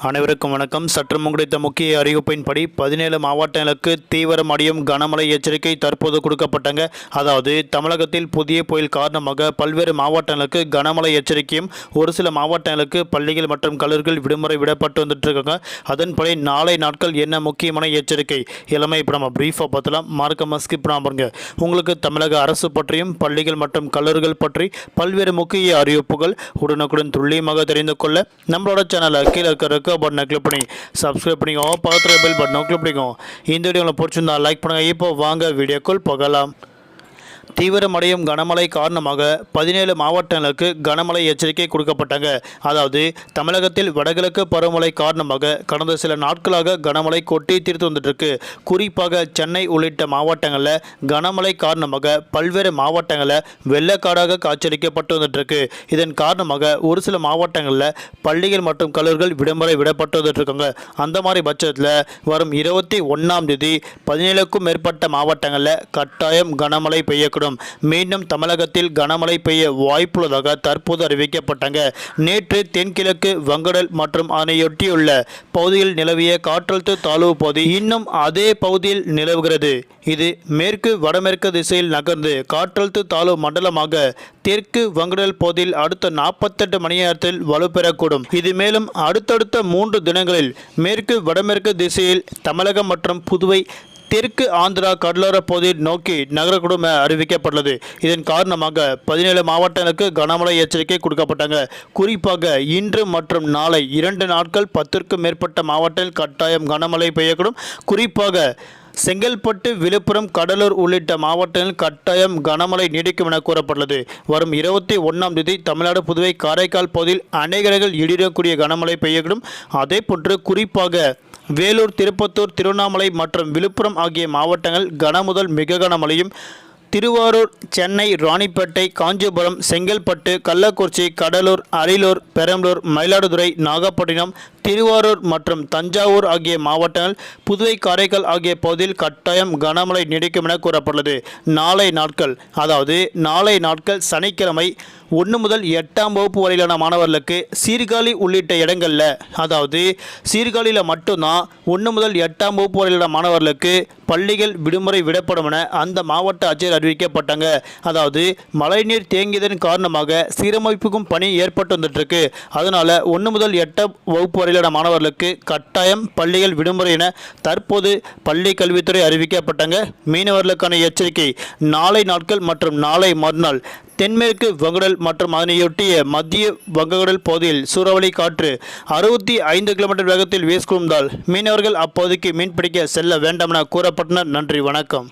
அனைவருக்கும் வணக்கம். சற்று முன் கிடைத்த முக்கிய அறிவிப்பின்படி 17 மாவட்டங்களுக்கு தீவிரமடையும் கனமழை எச்சரிக்கை தற்போது கொடுக்கப்பட்டாங்க. அதாவது தமிழகத்தில் புதிய புயல் காரணமாக பல்வேறு மாவட்டங்களுக்கு கனமழை எச்சரிக்கையும், ஒரு சில மாவட்டங்களுக்கு பள்ளிகள் மற்றும் கல்லூரிகள் விடுமுறை விடப்பட்டு வந்துட்டு இருக்காங்க. அதன்படி நாளை நாட்கள் என்ன முக்கியமான எச்சரிக்கை எல்லாமே இப்போ நம்ம பிரீஃபாக பார்த்தலாம். மார்க்கமாக ஸ்கிப் பண்ணாம பாருங்க. உங்களுக்கு தமிழக அரசு பற்றியும் பள்ளிகள் மற்றும் கல்லூரிகள் பற்றி பல்வேறு முக்கிய அறிவிப்புகள் உடனுக்குடன் துல்லியமாக தெரிந்து கொள்ள நம்மளோட சேனலை கீழே இருக்கிற பட்டனை கிளிக் பண்ணி சப்ஸ்கிரைப் பண்ணிக்கோங்க. பக்கத்தில் பெல் பட்டனை கிளிக் பண்ணிக்கோங்க. இந்த வீடியோ உங்களுக்கு பிடிச்சிருந்தா லைக் பண்ணுங்கள். இப்போ வாங்க வீடியோக்குள் போகலாம். தீவிரமடையும் கனமழை காரணமாக 17 மாவட்டங்களுக்கு கனமழை எச்சரிக்கை கொடுக்கப்பட்டாங்க. அதாவது தமிழகத்தில் வடகிழக்கு பருவமழை காரணமாக கடந்த சில நாட்களாக கனமழை கொட்டி தீர்த்து வந்துட்டு இருக்கு. குறிப்பாக சென்னை உள்ளிட்ட மாவட்டங்களில் கனமழை காரணமாக பல்வேறு மாவட்டங்களில் வெள்ளக்காடாக காட்சியளிக்கப்பட்டு வந்துட்டு இருக்கு. இதன் காரணமாக ஒரு சில மாவட்டங்களில் பள்ளிகள் மற்றும் கல்லூரிகள் விடுமுறை விடப்பட்டு வந்துட்டு இருக்காங்க. அந்த மாதிரி பட்சத்தில் வரும் 21ஆம் தேதி 17க்கும் மேற்பட்ட மாவட்டங்களில் கட்டாயம் கனமழை பெய்யக்கூடும். மீண்டும் தமிழகத்தில் கனமழை பெய்ய வாய்ப்புள்ளதாக தற்போது அறிவிக்கப்பட்டாங்க. நேற்று தென்கிழக்கு வங்கடல் மற்றும் அதனையொட்டியுள்ள பகுதியில் நிலவிய காற்றழுத்த தாழ்வு பகுதி இன்னும் அதே பகுதியில் நிலவுகிறது. இது மேற்கு வடமேற்கு திசையில் நகர்ந்து காற்றழுத்த தாழ்வு மண்டலமாக தெற்கு வங்கடல் பகுதியில் அடுத்த 48 மணி நேரத்தில் வலுப்பெறக்கூடும். இது மேலும் அடுத்தடுத்த 3 தினங்களில் மேற்கு வடமேற்கு திசையில் தமிழகம் மற்றும் புதுவை தெற்கு ஆந்திரா கடலோர பகுதியை நோக்கி நகரக்கூடும் என அறிவிக்கப்பட்டுள்ளது. இதன் காரணமாக 17 மாவட்டங்களுக்கு கனமழை எச்சரிக்கை கொடுக்கப்பட்டாங்க. குறிப்பாக இன்று மற்றும் நாளை 2 நாட்கள் 10க்கும் மேற்பட்ட மாவட்டத்தில் கட்டாயம் கனமழை பெய்யக்கூடும். குறிப்பாக செங்கல்பட்டு, விழுப்புரம், கடலூர் உள்ளிட்ட மாவட்டங்களில் கட்டாயம் கனமழை நீடிக்கும் என கூறப்பட்டுள்ளது. வரும் 21ஆம் தேதி தமிழ்நாடு, புதுவை, காரைக்கால் பகுதியில் அநேக இடங்களில் இடியுடன் கனமழை பெய்யக்கூடும். அதேபோன்று குறிப்பாக வேலூர், திருப்பத்தூர், திருவண்ணாமலை மற்றும் விழுப்புரம் ஆகிய மாவட்டங்கள் கனமுதல் மிக கனமழையும், திருவாரூர், சென்னை, ராணிப்பேட்டை, காஞ்சிபுரம், செங்கல்பட்டு, கள்ளக்குறிச்சி, கடலூர், அரியலூர், பெரம்பலூர், மயிலாடுதுறை, நாகப்பட்டினம், திருவாரூர் மற்றும் தஞ்சாவூர் ஆகிய மாவட்டங்கள், புதுவை, காரைக்கால் ஆகிய பகுதியில் கட்டாயம் கனமழை நீடிக்கும் என கூறப்பட்டுள்ளது. நாளை நாட்கள் சனிக்கிழமை 1 முதல் 8ஆம் வகுப்பு வரையிலான மாணவர்களுக்கு சீர்காழி உள்ளிட்ட இடங்களில், அதாவது சீர்காழியில் மட்டும்தான் 1 முதல் 8ஆம் வகுப்பு வரையிலான மாணவர்களுக்கு பள்ளிகள் விடுமுறை விடப்படும் என அந்த மாவட்ட ஆட்சியர் அறிவிக்கப்பட்டாங்க. அதாவது மழைநீர் தேங்கியதன் காரணமாக சீரமைப்புக்கும் பணி ஏற்பட்டு வந்துட்டு இருக்கு. அதனால 1 முதல் 8ஆம் வகுப்பு வரையிலான மாணவர்களுக்கு கட்டாயம் பள்ளிகள் விடுமுறை என தற்போது பள்ளி கல்வித்துறை அறிவிக்கப்பட்டாங்க. மீனவர்களுக்கான எச்சரிக்கை: நாளை நாட்கள் மற்றும் நாளை மறுநாள் தென்மேற்கு வங்கடல் மற்றும் அதனையொட்டிய மத்திய வங்கடல் பகுதியில் சூறாவளி காற்று 65 கிலோமீட்டர் வேகத்தில் வீசிக்கொண்டால் மீனவர்கள் அப்பகுதிக்கு மீன்பிடிக்க செல்ல வேண்டாம் என கூறப்பட்டனர். நன்றி, வணக்கம்.